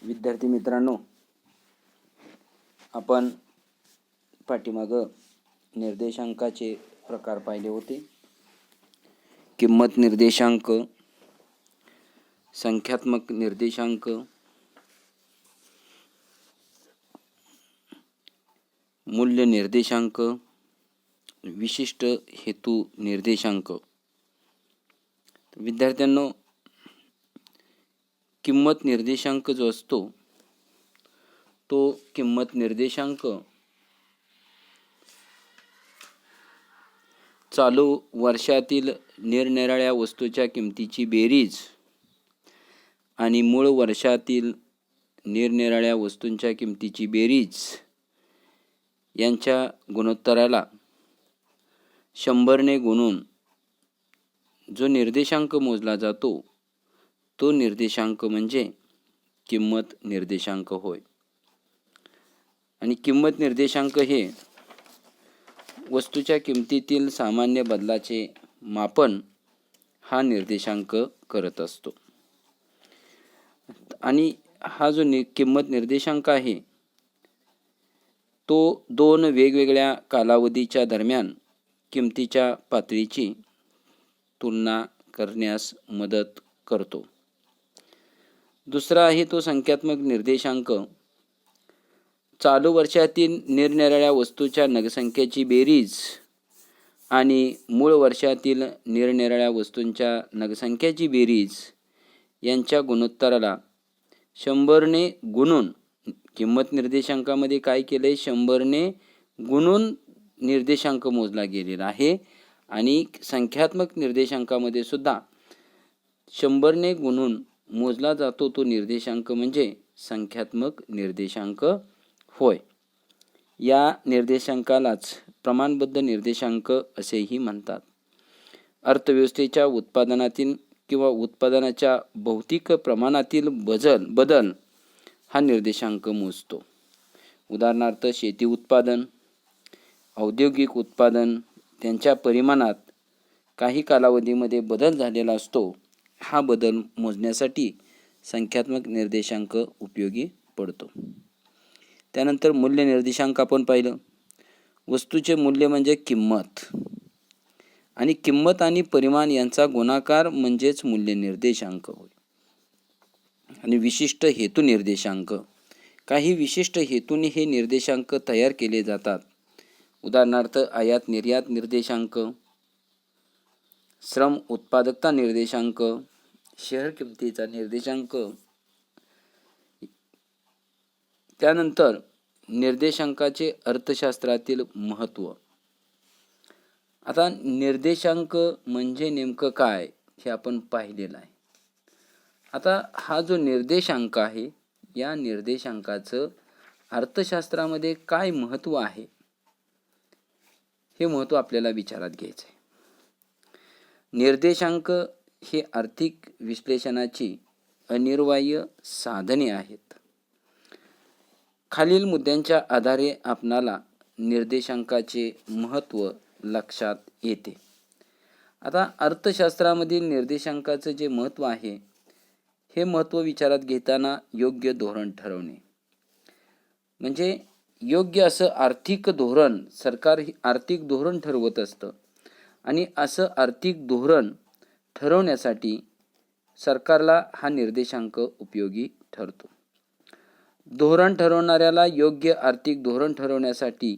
विद्यार्थी मित्रांनो, आपण पाठीमागं निर्देशांकाचे प्रकार पाहिले होते. किंमत निर्देशांक, संख्यात्मक निर्देशांक, मूल्य निर्देशांक, विशिष्ट हेतू निर्देशांक. विद्यार्थ्यांनो, किंमत निर्देशांक जो असतो तो किंमत निर्देशांक चालू वर्षातील निरनिराळ्या वस्तूच्या किमतीची बेरीज आणि मूळ वर्षातील निरनिराळ्या वस्तूंच्या किमतीची बेरीज यांच्या गुणोत्तराला 100ने गुणून जो निर्देशांक मोजला जातो तो निर्देशांक म्हणजे किंमत निर्देशांक होय. आणि किंमत निर्देशांक हे वस्तूच्या किमतीतील सामान्य बदलाचे मापन हा निर्देशांक करत असतो. आणि हा जो किंमत निर्देशांक आहे तो दोन वेगवेगळ्या कालावधीच्या दरम्यान किमतीच्या पातळीची तुलना करण्यास मदत करतो. दुसरा आहे तो संख्यात्मक निर्देशांक चालू वर्षातील निरनिराळ्या वस्तूच्या नगसंख्येची बेरीज आणि मूळ वर्षातील निरनिराळ्या वस्तूंच्या नगसंख्येची बेरीज यांच्या गुणोत्तराला 100ने गुणून, किंमत निर्देशांकामध्ये काय केलं आहे, 100ने गुणून निर्देशांक मोजला गेलेला आहे. आणि संख्यात्मक निर्देशांकामध्ये सुद्धा 100ने गुणून मोजला जातो तो निर्देशांक म्हणजे संख्यात्मक निर्देशांक होय. या निर्देशांकालाच प्रमाणबद्ध निर्देशांक असेही म्हणतात. अर्थव्यवस्थेच्या उत्पादनातील किंवा उत्पादनाच्या भौतिक प्रमाणातील बदल हा निर्देशांक मोजतो. उदाहरणार्थ शेती उत्पादन, औद्योगिक उत्पादन त्यांच्या परिमाणात काही कालावधीमध्ये बदल झालेला असतो. हा बदल मोजण्यासाठी संख्यात्मक निर्देशांक उपयोगी पडतो. त्यानंतर मूल्य निर्देशांक आपण पाहिलं. वस्तूचे मूल्य म्हणजे किंमत आणि किंमत आणि परिमाण यांचा गुणाकार म्हणजेच मूल्य निर्देशांक होय. आणि विशिष्ट हेतू निर्देशांक, काही विशिष्ट हेतूने हे निर्देशांक तयार केले जातात. उदाहरणार्थ आयात निर्यात निर्देशांक, श्रम उत्पादकता निर्देशांक, शेअर किमतीचा निर्देशांक. त्यानंतर निर्देशांकाचे अर्थशास्त्रातील महत्त्व. आता निर्देशांक म्हणजे नेमकं काय हे आपण पाहिलेलं आहे. आता हा जो निर्देशांक आहे या निर्देशांकाचं अर्थशास्त्रामध्ये काय महत्त्व आहे हे महत्त्व आपल्याला विचारात घ्यायचं आहे. निर्देशांक हे आर्थिक विश्लेषणाची अनिवार्य साधने आहेत. खालील मुद्द्यांच्या आधारे आपणाला निर्देशांकाचे महत्त्व लक्षात येते. आता अर्थशास्त्रामधील निर्देशांकाचं जे महत्त्व आहे हे महत्त्व विचारात घेताना योग्य धोरण ठरवणे म्हणजे योग्य असं आर्थिक धोरण, सरकार आर्थिक धोरण ठरवत असतं आणि असं आर्थिक धोरण ठरवण्यासाठी सरकारला हा निर्देशांक उपयोगी ठरतो. धोरण ठरवणाऱ्याला योग्य आर्थिक धोरण ठरवण्यासाठी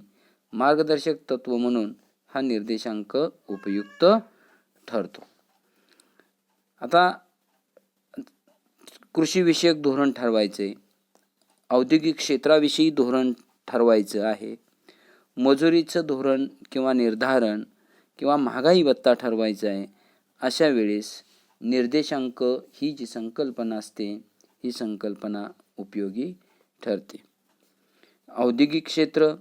मार्गदर्शक तत्व म्हणून हा निर्देशांक उपयुक्त ठरतो. आता कृषीविषयक धोरण ठरवायचे, औद्योगिक क्षेत्राविषयी धोरण ठरवायचं आहे, मजुरीचं धोरण किंवा निर्धारण किंवा महागाई भत्ता ठरवायचा आहे. अशा वेळेस निर्देशांक ही जी संकल्पना असते ही संकल्पना उपयोगी ठरते. औद्योगिक क्षेत्र,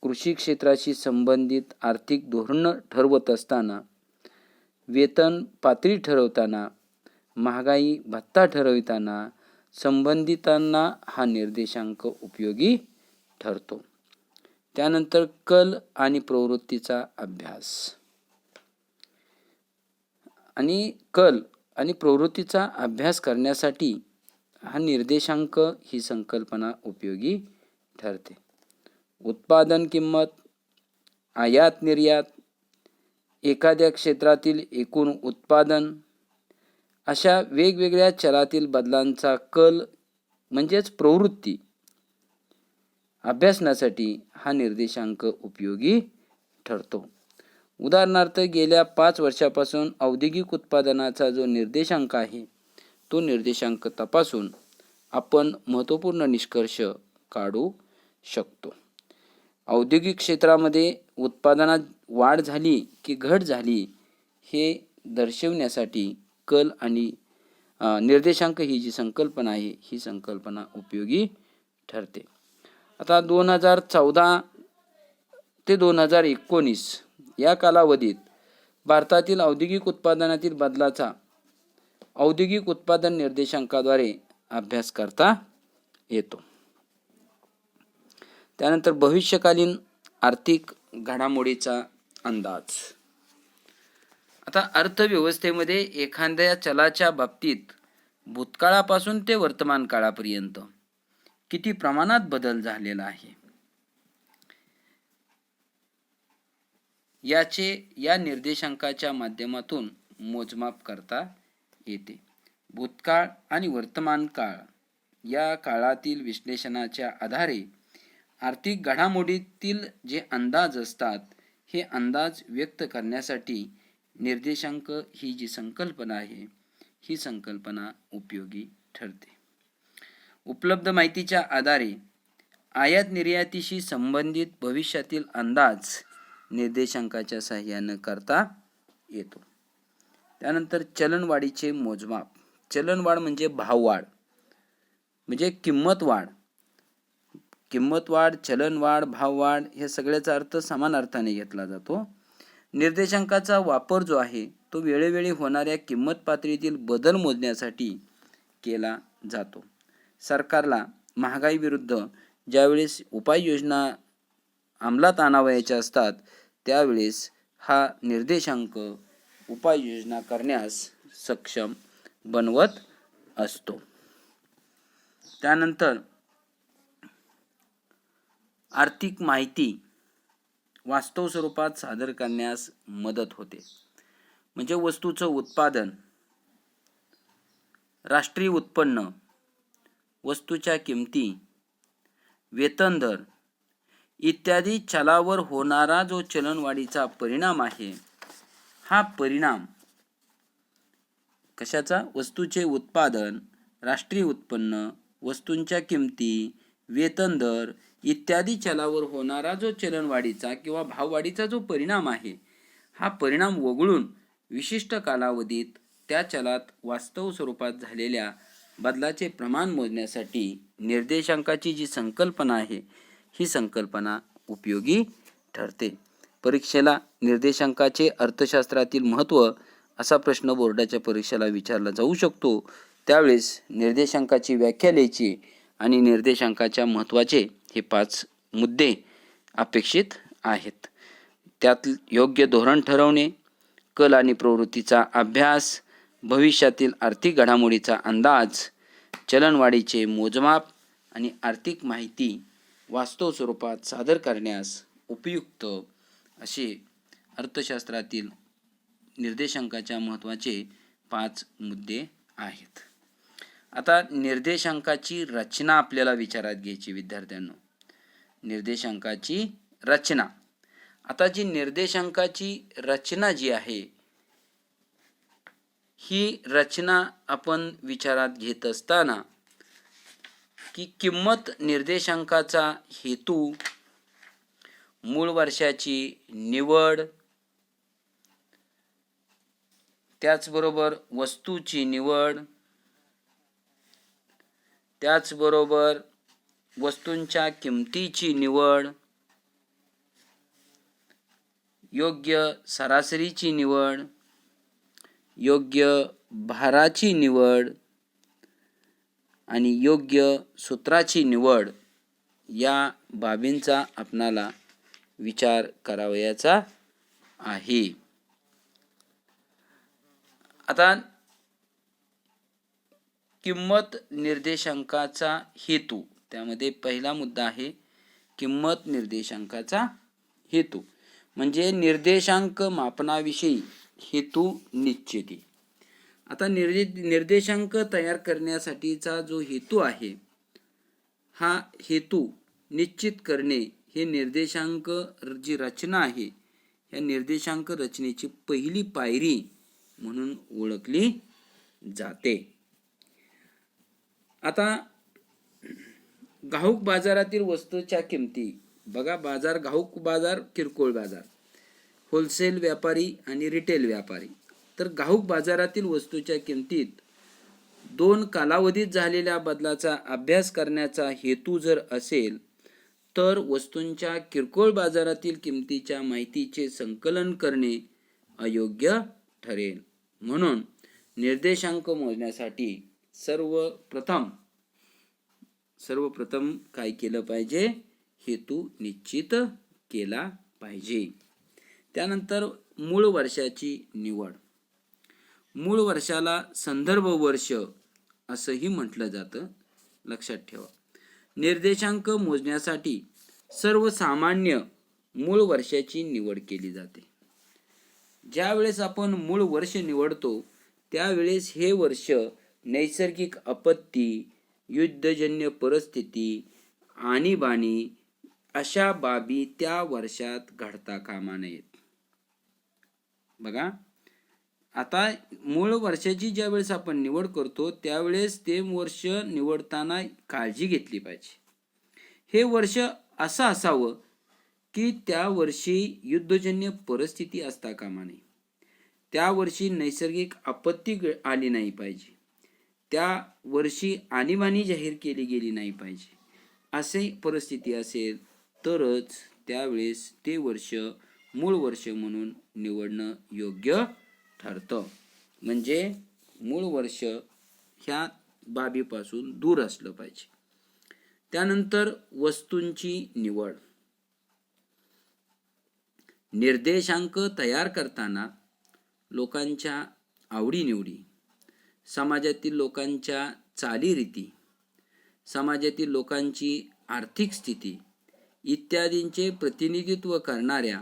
कृषी क्षेत्राशी संबंधित आर्थिक धोरण ठरवत असताना, वेतन पातळी ठरवताना, महागाई भत्ता ठरवताना संबंधितांना हा निर्देशांक उपयोगी ठरतो. त्यानंतर कल आणि प्रवृत्तीचा अभ्यास. आणि कल आणि प्रवृत्तीचा अभ्यास करण्यासाठी हा निर्देशांक ही संकल्पना उपयोगी ठरते. उत्पादन किंमत, आयात निर्यात, एखाद्या क्षेत्रातील एकूण उत्पादन अशा वेगवेगळ्या चलातील बदलांचा कल म्हणजेच प्रवृत्ती अभ्यासण्यासाठी हा निर्देशांक उपयोगी ठरतो. उदाहरणार्थ गेल्या 5 वर्षापासून औद्योगिक उत्पादनाचा जो निर्देशांक आहे तो निर्देशांक तपासून आपण महत्त्वपूर्ण निष्कर्ष काढू शकतो. औद्योगिक क्षेत्रामध्ये उत्पादनात वाढ झाली की घट झाली हे दर्शवण्यासाठी कल आणि निर्देशांक ही जी संकल्पना आहे ही संकल्पना उपयोगी ठरते. आता 2014 ते 2019 या कालावधीत भारतातील औद्योगिक उत्पादनातील बदलाचा औद्योगिक उत्पादन निर्देशांकाद्वारे अभ्यास करता येतो. त्यानंतर भविष्यकालीन आर्थिक घडामोडीचा अंदाज. आता अर्थव्यवस्थेमध्ये एखाद्या चलाच्या बाबतीत भूतकाळापासून ते वर्तमान काळापर्यंत किती प्रमाणात बदल झालेला आहे याचे या निर्देशांकाच्या माध्यमातून मोजमाप करता येते. भूतकाळ आणि वर्तमान काळ या काळातील विश्लेषणाच्या आधारे आर्थिक घडामोडीतील जे अंदाज असतात हे अंदाज व्यक्त करण्यासाठी निर्देशांक ही जी संकल्पना आहे ही संकल्पना उपयोगी ठरते. उपलब्ध माहितीच्या आधारे आयात निर्यातीशी संबंधित भविष्यातील अंदाज निर्देशांकाच्या सहाय्याने करता येतो. त्यानंतर चलनवाढीचे मोजमाप. चलनवाढ म्हणजे भाववाढ म्हणजे किंमतवाढ. किंमतवाढ, चलनवाढ, भाववाढ हे सगळ्याचा अर्थ समान अर्थाने घेतला जातो. निर्देशांकाचा वापर जो आहे तो वेळोवेळी होणाऱ्या किंमत पातळीतील बदल मोजण्यासाठी केला जातो. सरकारला महागाई विरुद्ध ज्यावेळेस उपाययोजना अंमलात आणावयाच्या असतात त्यावेळेस हा निर्देशांक उपाययोजना करण्यास सक्षम बनवत असतो. त्यानंतर आर्थिक माहिती वास्तव स्वरूपात सादर करण्यास मदत होते. म्हणजे वस्तूचं उत्पादन, राष्ट्रीय उत्पन्न, वस्तूच्या किमती, वेतन दर इत्यादी चलावर होणारा जो चलनवाढीचा परिणाम आहे हा परिणाम कशाचा? वस्तूचे उत्पादन, राष्ट्रीय उत्पन्न, वस्तूंच्या किमती, वेतन दर इत्यादी चलावर होणारा जो चलनवाढीचा किंवा भाववाढीचा जो परिणाम आहे हा परिणाम वगळून विशिष्ट कालावधीत त्या चलात वास्तव स्वरूपात झालेल्या बदलाचे प्रमाण मोजण्यासाठी निर्देशांकाची जी संकल्पना आहे ही संकल्पना उपयोगी ठरते. परीक्षेला निर्देशांकाचे अर्थशास्त्रातील महत्त्व असा प्रश्न बोर्डाच्या परीक्षेला विचारला जाऊ शकतो. त्यावेळेस निर्देशांकाची व्याख्या लिहायची आणि निर्देशांकाच्या महत्त्वाचे हे 5 मुद्दे अपेक्षित आहेत. त्यात योग्य धोरण ठरवणे, कल आणि प्रवृत्तीचा अभ्यास, भविष्यातील आर्थिक घडामोडीचा अंदाज, चलनवाढीचे मोजमाप आणि आर्थिक माहिती वास्तव स्वरूपात सादर करण्यास उपयुक्त असे अर्थशास्त्रातील निर्देशांकाच्या महत्त्वाचे 5 मुद्दे आहेत. आता निर्देशांकाची रचना आपल्याला विचारात घ्यायची विद्यार्थ्यांनो. निर्देशांकाची रचना. आता जी निर्देशांकाची रचना जी आहे ही रचना आपण विचारात घेत असताना की किंमत निर्देशांकाचा हेतू, मूळ वर्षाची निवड, त्याचबरोबर वस्तूची निवड, त्याचबरोबर वस्तूंच्या किमतीची निवड, योग्य सरासरीची निवड, योग्य भाराची निवड आणि योग्य सूत्राची निवड या बाबींचा आपणाला विचार करावयाचा आहे. आता किंमत निर्देशांकाचा हेतू. त्यामध्ये पहिला मुद्दा आहे किंमत निर्देशांकाचा हेतू, म्हणजे निर्देशांक मापनाविषयी हेतू निश्चिती. आता निर्देशांक तयार करण्यासाठीचा जो हेतू आहे, हा हेतू निश्चित करणे हे निर्देशांक जी रचना आहे, या निर्देशांक रचनेची पहिली पायरी म्हणून ओळखली जाते. आता घाऊक बाजारातील वस्तूच्या किमती बघा. बाजार, घाऊक बाजार, किरकोळ बाजार, होलसेल व्यापारी आणि रिटेल व्यापारी. तर घाऊक बाजारातील वस्तूच्या किमतीत 2 कालावधीत झालेल्या बदलाचा अभ्यास करण्याचा हेतू जर असेल, तर वस्तूंच्या किरकोळ बाजारातील किमतीच्या माहितीचे संकलन करणे अयोग्य ठरेल. म्हणून निर्देशांक मोजण्यासाठी सर्वप्रथम काय केलं पाहिजे? हेतू निश्चित केला पाहिजे. त्यानंतर मूळ वर्षाची निवड. मूळ वर्षाला संदर्भ वर्ष असंही म्हटलं जातं, लक्षात ठेवा. निर्देशांक मोजण्यासाठी सर्वसामान्य मूळ वर्षाची निवड केली जाते. ज्या वेळेस आपण मूळ वर्ष निवडतो त्यावेळेस हे वर्ष नैसर्गिक आपत्ती, युद्धजन्य परिस्थिती, आणीबाणी अशा बाबी त्या वर्षात घडता कामा नयेत. बघा, आता मूळ वर्षाची ज्या वेळेस आपण निवड करतो त्यावेळेस ते वर्ष निवडताना काळजी घेतली पाहिजे. हे वर्ष असं असावं की त्या वर्षी युद्धजन्य परिस्थिती असता कामा नये, त्या वर्षी नैसर्गिक आपत्ती आली नाही पाहिजे, त्या वर्षी आणीबाणी जाहीर केली गेली नाही पाहिजे. अशी परिस्थिती असेल तरच त्यावेळेस ते वर्ष मूळ वर्ष म्हणून निवडणं योग्य ठरतं. म्हणजे मूळ वर्ष ह्या बाबीपासून दूर असलं पाहिजे. त्यानंतर वस्तूंची निवड. निर्देशांक तयार करताना लोकांच्या आवडीनिवडी, समाजातील लोकांच्या चालीरीती, समाजातील लोकांची आर्थिक स्थिती इत्यादींचे प्रतिनिधित्व करणाऱ्या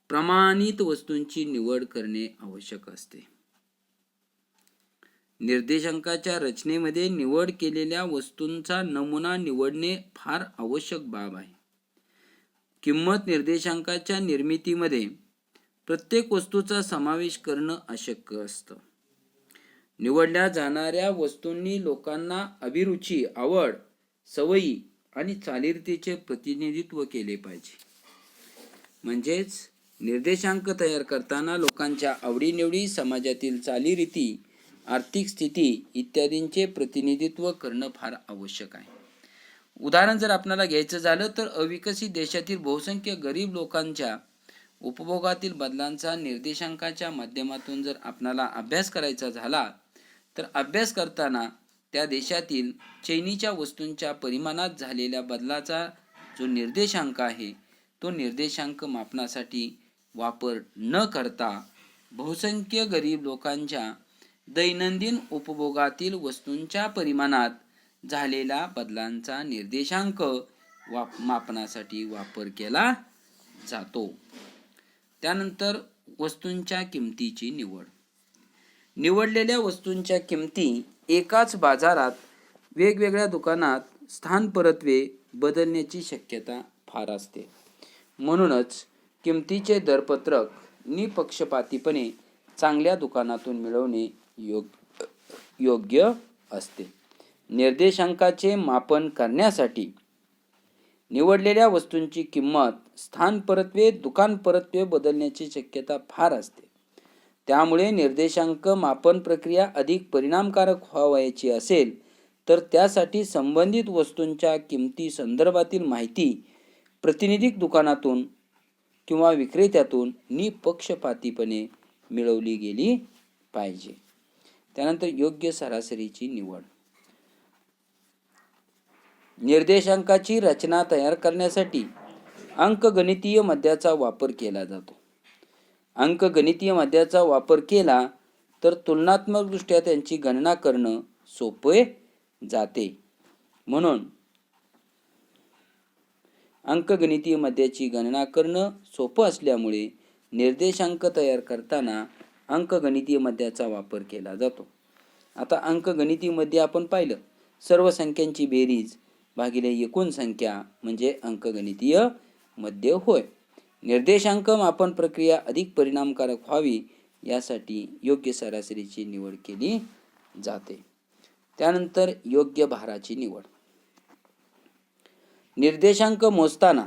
प्रमाणित वस्तूंची निवड करणे आवश्यक असते. निर्देशांकाच्या रचनेमध्ये निवड केलेल्या वस्तूंचा नमुना निवडणे फार आवश्यक बाब आहे. किंमत निर्देशांकाच्या निर्मितीमध्ये प्रत्येक वस्तूचा समावेश करणं अशक्य असतं. निवडल्या जाणाऱ्या वस्तूंनी लोकांना अभिरुची, आवड, सवयी आणि चालीरीतीचे प्रतिनिधित्व केले पाहिजे. म्हणजेच निर्देशांक तयार करताना लोकांच्या आवडीनिवडी, समाजातील चालीरीती, आर्थिक स्थिती इत्यादींचे प्रतिनिधित्व करणं फार आवश्यक आहे. उदाहरण जर आपल्याला घ्यायचं झालं तर अविकसित देशातील बहुसंख्य गरीब लोकांच्या उपभोगातील बदलांचा निर्देशांकाच्या माध्यमातून जर आपल्याला अभ्यास करायचा झाला तर अभ्यास करताना त्या देशातील चैनीच्या वस्तूंच्या परिमाणात झालेल्या बदलाचा जो निर्देशांक आहे तो निर्देशांक मापनासाठी वापर न करता बहुसंख्य गरीब लोकांच्या दैनंदिन उपभोगातील वस्तूंच्या परिमाणात झालेल्या बदलांचा निर्देशांक मापनासाठी वापर केला जातो. त्यानंतर वस्तूंच्या किमतीची निवड. निवडलेल्या वस्तूंच्या किमती एकाच बाजारात वेगवेगळ्या दुकानात स्थानपरत्वे बदलण्याची शक्यता फार असते. म्हणूनच किमतीचे दरपत्रक निपक्षपातीपणे चांगल्या दुकानातून मिळवणे योग्य असते. निर्देशांकाचे मापन करण्यासाठी निवडलेल्या वस्तूंची किंमत स्थानपरत्वे, दुकानपरत्वे बदलण्याची शक्यता फार असते. त्यामुळे निर्देशांक मापन प्रक्रिया अधिक परिणामकारक व्हावयाची असेल तर त्यासाठी संबंधित वस्तूंच्या किमती संदर्भातील माहिती प्रातिनिधिक दुकानातून किंवा विक्रेत्यातून निपक्षपातीपणे मिळवली गेली पाहिजे. त्यानंतर योग्य सरासरीची निवड. निर्देशांकाची रचना तयार करण्यासाठी अंकगणितीय मध्याचा वापर केला जातो. अंकगणितीय मध्याचा वापर केला तर तुलनात्मकदृष्ट्या त्यांची गणना करणं सोपे जाते. म्हणून अंकगणितीय मध्याची गणना करणं सोपं असल्यामुळे निर्देशांक तयार करताना अंकगणितीय मध्याचा वापर केला जातो. आता अंकगणितीय मध्य आपण पाहिलं, सर्व संख्यांची बेरीज भागिले एकूण संख्या म्हणजे अंकगणितीय मध्य होय. निर्देशांक मापन प्रक्रिया अधिक परिणामकारक व्हावी यासाठी योग्य सरासरीची निवड केली जाते. त्यानंतर योग्य भाराची निवड. निर्देशांक मोजताना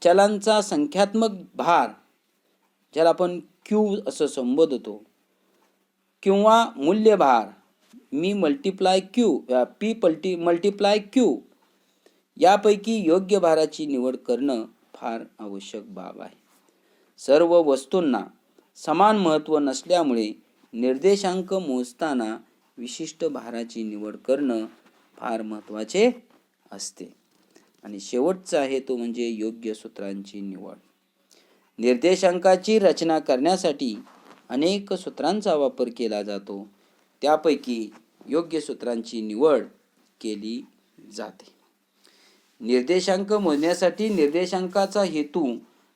चलांचा संख्यात्मक भार, ज्याला आपण क्यू असं संबोधतो, किंवा मूल्यभार मी multiply Q P multiply Q यापैकी योग्य भाराची निवड करणं फार आवश्यक बाब आहे. सर्व वस्तूंना समान महत्त्व नसल्यामुळे निर्देशांक मोजताना विशिष्ट भाराची निवड करणं फार महत्त्वाचे असते. आणि शेवटचा आहे तो म्हणजे योग्य सूत्रांची निवड. निर्देशांकाची रचना करण्यासाठी अनेक सूत्रांचा वापर केला जातो. त्यापैकी योग्य सूत्रांची निवड केली जाते. निर्देशांक मोजण्यासाठी निर्देशांकाचा हेतू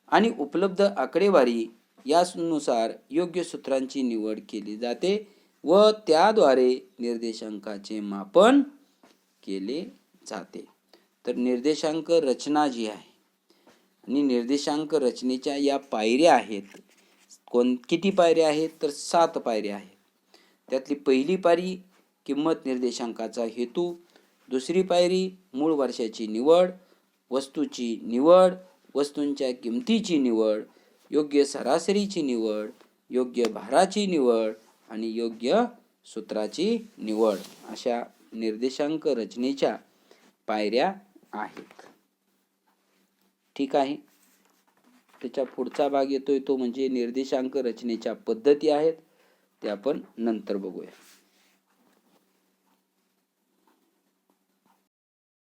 आणि उपलब्ध आकडेवारी यानुसार योग्य सूत्रांची निवड केली जाते व त्याद्वारे निर्देशांकाचे मापन केले जाते. तर निर्देशांक रचना जी आहे आणि निर्देशांक रचनेच्या या पायऱ्या आहेत. किती पायऱ्या आहेत तर 7 पायऱ्या आहेत. त्यातली पहिली पायरी किंमत निर्देशांकाचा हेतू, दुसरी पायरी मूळ वर्षाची निवड, वस्तूची निवड, वस्तूंच्या किमतीची निवड, योग्य सरासरीची निवड, योग्य भाराची निवड आणि योग्य सूत्राची निवड, अशा निर्देशांक रचनेच्या पायऱ्या आहेत. ठीक आहे. त्याच्या पुढचा भाग येतोय तो म्हणजे निर्देशांक रचनेच्या पद्धती आहेत. ते आपण नंतर बघूया.